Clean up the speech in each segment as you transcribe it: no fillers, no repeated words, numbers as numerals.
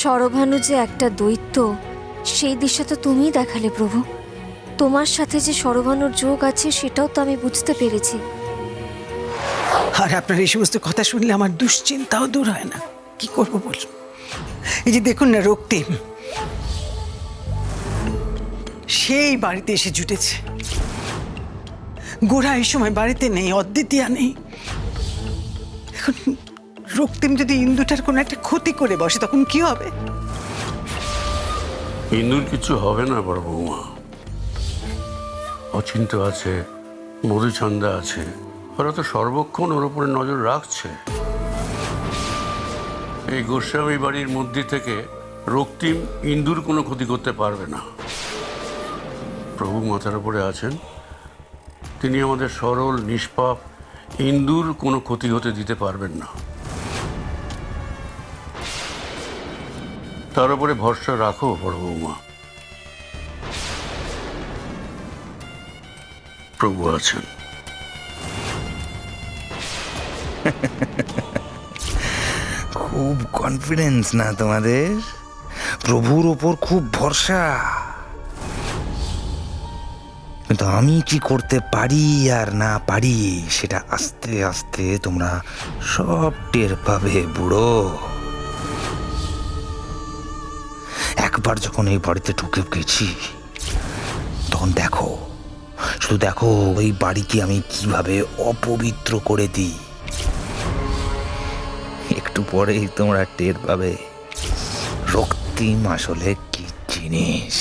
সরভানু যে একটা দৈত্য, সেই দিশা তো তুমিই দেখালে প্রভু। তোমার সাথে যে সরভানুর যোগ আছে সেটাও তো আমি বুঝতে পেরেছি। আর আপনার এই সমস্ত কথা শুনলে আমার দুশ্চিন্তাও দূর হয় না। কি করব বলুন? এই যে দেখুন না, রক্তিম সেই বাড়িতে এসে জুটেছে। গোড়া এই সময় বাড়িতে নেই, অদ্বিতীয়া নেই। এখন রক্তিম যদি ইন্দুটার কোনো একটা ক্ষতি করে বসে তখন কি হবে? ইন্দুর কিছু হবে না বড় বৌমা। অচিন্ত আছে, মধুচন্দা আছে, ওরা তো সর্বক্ষণ ওর উপরে নজর রাখছে। এই গোস্বামী বাড়ির মধ্যে থেকে রক্তিম ইন্দুর কোনো ক্ষতি করতে পারবে না। প্রভু মাথার উপরে আছেন, তিনি আমাদের সরল নিষ্পাপ ইন্দুর কোনো ক্ষতি হতে দিতে পারবেন না। তার উপরে ভরসা রাখো বড় বৌমা, প্রভু আছেন। খুব কনফিডেন্স না তোমাদের? প্রভুর ওপর খুব ভরসা। কিন্তু আমি কি করতে পারি আর না পারি সেটা আস্তে আস্তে তোমরা সব টের পাবে বুড়ো। একবার যখন এই বাড়িতে ঢুকে গেছি তখন দেখো, শুধু দেখো ওই বাড়িকে আমি কিভাবে অপবিত্র করে দিই। একটু পরেই তোমরা টের পাবে রক্তিম আসলে কি জিনিস।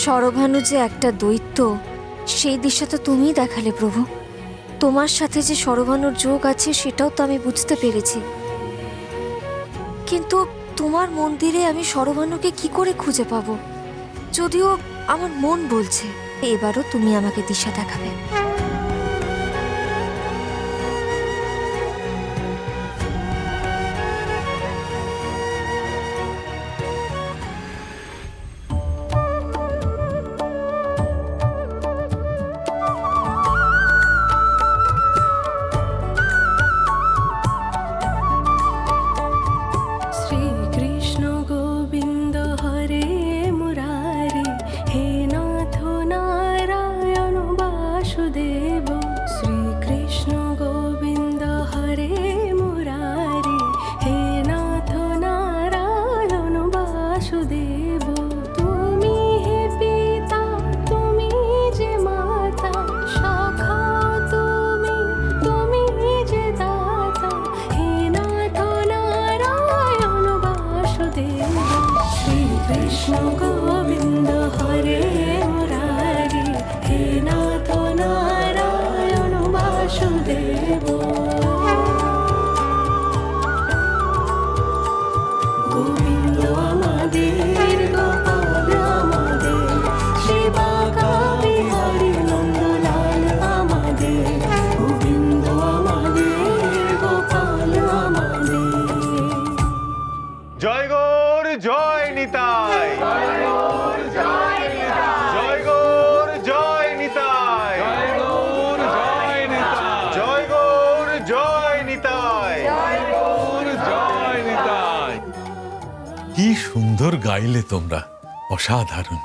সরভানু যে একটা দৈত্য, সেই দিশা তো তুমিই দেখালে প্রভু। তোমার সাথে যে সরভানুর যোগ আছে সেটাও তো আমি বুঝতে পেরেছি। কিন্তু তোমার মন্দিরে আমি সরভানুকে কি করে খুঁজে পাবো? যদিও আমার মন বলছে এবারও তুমি আমাকে দিশা দেখাবে। শ্রীকৃষ্ণ গোবিন্দ হরে মুরারি, হে নাথ নারায়ণ বাসুদেব। শ্রীকৃষ্ণ গোবিন্দ হরে মুরারি, হে নাথ নারায়ণ বাসুদেব। তুমি হে পিতা, তুমি যে মাতা, শাখা তুমি, তুমি যে দাতা। হে নাথ নারায়ণ বাসুদেব। শ্রীকৃষ্ণ গোবিন্দ হরে মুরারি, হে নাথ নারায়ণ বাসুদেব। গোবিন্দ আমাদের, গোপাল আমাদের, সেবা বিহারী নন্দলাল আমাদের। গোবিন্দ আমাদের, গোপাল আমাদের। জয় গৌর জয় নিতাই, জয় গৌর জয় নিতাই, জয় গৌর জয় নিতাই, জয় গৌর জয় নিতাই, জয় গৌর জয় নিতাই, জয় গৌর জয় নিতাই। কি সুন্দর গাইলে তোমরা, অসাধারণ।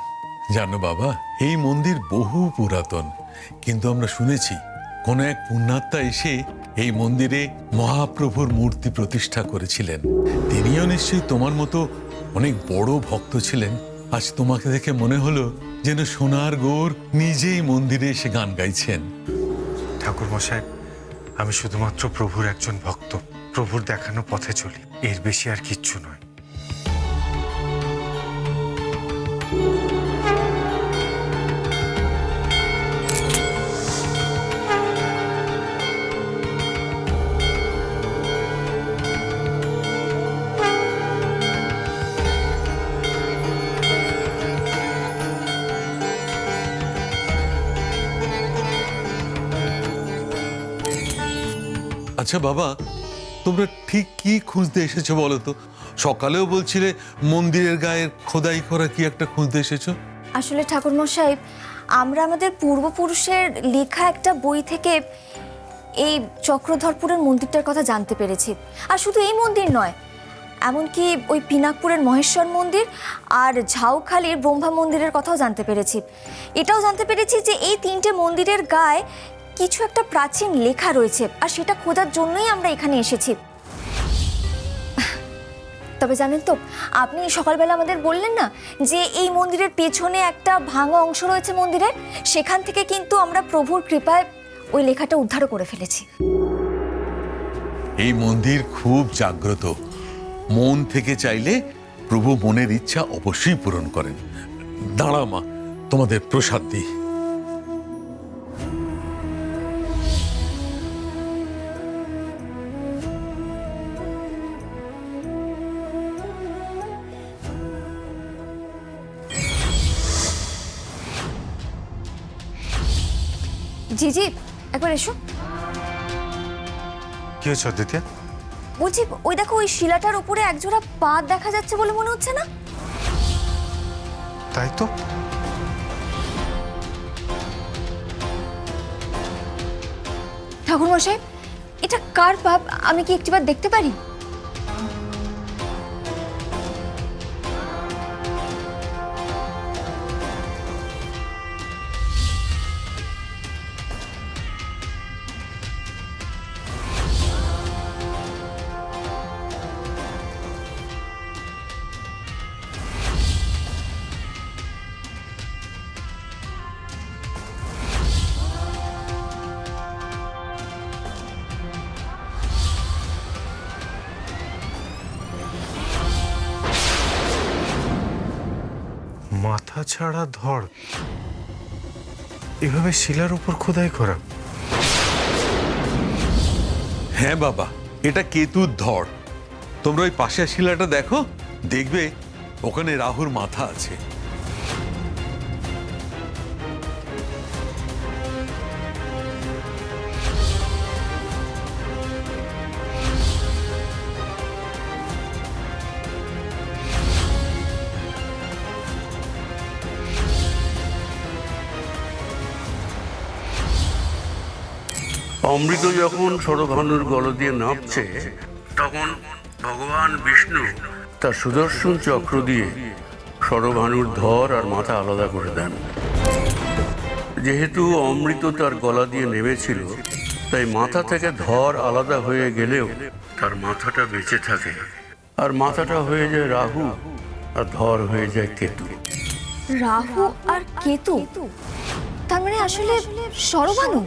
জানো বাবা, এই মন্দির বহু পুরাতন, কিন্তু আমরা শুনেছি কোন এক পুণ্যাত্মা এসে এই মন্দিরে মহাপ্রভুর মূর্তি প্রতিষ্ঠা করেছিলেন। তিনিও নিশ্চয়ই তোমার মতো অনেক বড় ভক্ত ছিলেন। আজ তোমাকে দেখে মনে হলো যেন সোনার গৌর নিজেই মন্দিরে এসে গান গাইছেন। ঠাকুর মশাই, আমি শুধুমাত্র প্রভুর একজন ভক্ত। প্রভুর দেখানো পথে চলি, এর বেশি আর কিচ্ছু নয়। আচ্ছা বাবা, তোমরা ঠিক কি খুঁজতে এসেছো বলো তো? সকালেও বলছিলে মন্দিরের গায়ের খোদাই করা কি একটা খুঁজতে এসেছো। আসলে ঠাকুরমশাই, আমরা আমাদের পূর্বপুরুষের লেখা একটা বই থেকে এই চক্রধরপুরের মন্দিরটার কথা জানতে পেরেছি। আর শুধু এই মন্দির নয়, এমনকি ওই পিনাকপুরের মহেশ্বর মন্দির আর ঝাউখালির ব্রহ্মা মন্দিরের কথাও জানতে পেরেছি। এটাও জানতে পেরেছি যে এই 3টে মন্দিরের গায়ে কিছু একটা প্রাচীন লেখা রয়েছে, আর সেটা খোঁজার জন্যই আমরা এখানে এসেছি। তবে জানেন তো, আপনি সকালবেলা আমাদের বললেন না যে এই মন্দিরের পেছনে একটা ভাঙা অংশ রয়েছে মন্দিরের, সেখান থেকে কিন্তু আমরা প্রভুর কৃপায় ওই লেখাটা উদ্ধার করে ফেলেছি। এই মন্দির খুব জাগ্রত। মন থেকে চাইলে প্রভু মনের ইচ্ছা অবশ্যই পূরণ করেন। দাঁড়া মা, তোমাদের প্রসাদ দিই। জি জি, একবার এসো। কি হয়েছে অদ্বিতীয়া? বলছি, ওই দেখো, ওই শিলাটার উপরে একজোড়া পা দেখা যাচ্ছে বলে মনে হচ্ছে না? তাই তো। ঠাকুরমশাই, এটা কার পা? আমি কি একটিবার দেখতে পারি? মাথা ছাড়া ধড়, এভাবে শিলার উপর খোদাই করা? হ্যাঁ বাবা, এটা কেতুর ধড়। তোমরা ওই পাশের শিলাটা দেখো, দেখবে ওখানে রাহুর মাথা আছে। অমৃত যখন ষড়ভানুর গল দিয়ে নামছে, তখন ভগবান বিষ্ণু তার সুদর্শন চক্র দিয়ে ষড়ভানুর ধর আর মাথা আলাদা করে দেন। যেহেতু অমৃত তার গলা দিয়ে নেমেছিল, তাই মাথা থেকে ধর আলাদা হয়ে গেলেও তার মাথাটা বেঁচে থাকে, আর মাথাটা হয়ে যায় রাহু আর ধর হয়ে যায় কেতু। রাহু আর কেতু, তার মানে আসলে শরভানু।